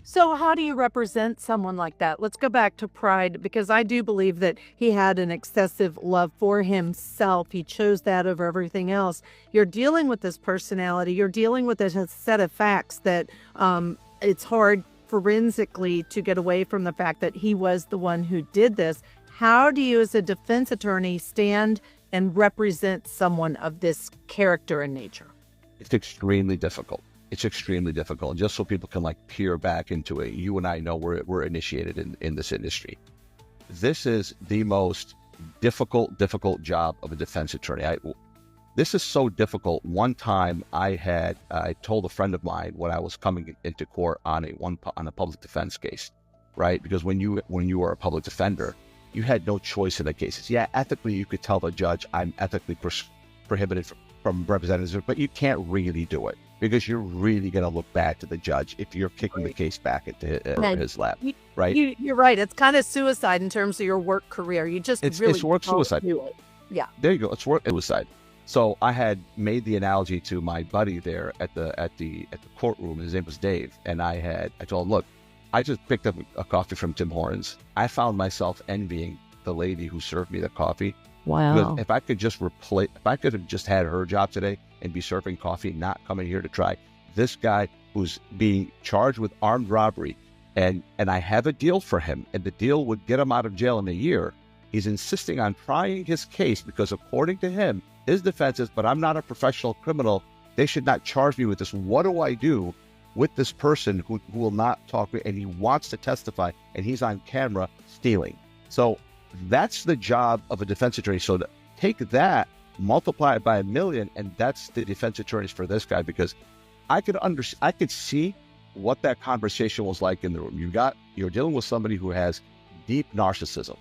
So how do you represent someone like that? Let's go back to pride, because I do believe that he had an excessive love for himself. He chose that over everything else. You're dealing with this personality. You're dealing with a set of facts that it's hard forensically to get away from the fact that he was the one who did this. How do you, as a defense attorney, stand and represent someone of this character and nature? It's extremely difficult. It's extremely difficult. Just so people can peer back into it, you and I know we're initiated in this industry. This is the most difficult difficult job of a defense attorney. This is so difficult. One time I told a friend of mine when I was coming into court on a public defense case, right? Because when you were a public defender, you had no choice in the cases. Yeah, ethically you could tell the judge, I'm ethically prohibited from representatives, but you can't really do it because you're really going to look bad to the judge if you're kicking the case back into his lap, right? You're right. It's kind of suicide in terms of your work career. You just it's really work don't suicide. do it. Yeah. There you go. It's work suicide. So I had made the analogy to my buddy there at the courtroom. His name was Dave, and I told him, look, I just picked up a coffee from Tim Hortons. I found myself envying the lady who served me the coffee. Wow. Because if I could have just had her job today and be serving coffee, not coming here to try this guy who's being charged with armed robbery, and I have a deal for him, and the deal would get him out of jail in a year. He's insisting on trying his case because according to him, his defense is, but I'm not a professional criminal. They should not charge me with this. What do I do with this person who will not talk, and he wants to testify, and he's on camera stealing? So that's the job of a defense attorney. So to take that, multiply it by 1,000,000, and that's the defense attorneys for this guy, because I could see what that conversation was like in the room. You're dealing with somebody who has deep narcissism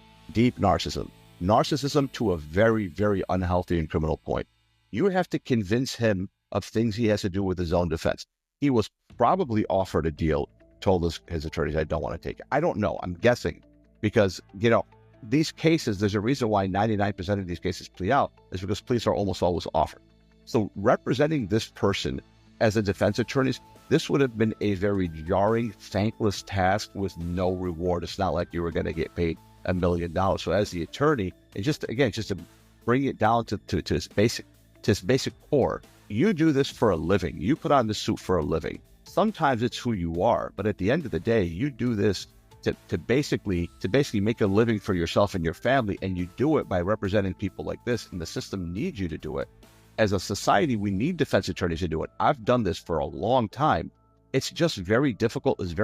to a very, very unhealthy and criminal point. You have to convince him of things he has to do with his own defense. He was probably offered a deal, told his attorneys, I don't want to take it. I don't know. I'm guessing because, these cases, there's a reason why 99% of these cases plea out is because pleas are almost always offered. So representing this person as a defense attorney, this would have been a very jarring, thankless task with no reward. It's not like you were going to get paid $1 million. So as the attorney, and just to bring it down to its basic core, you do this for a living. You put on the suit for a living. Sometimes it's who you are, but at the end of the day, you do this to basically make a living for yourself and your family, and you do it by representing people like this, and the system needs you to do it. As a society, we need defense attorneys to do it. I've done this for a long time. It's just very difficult. It's very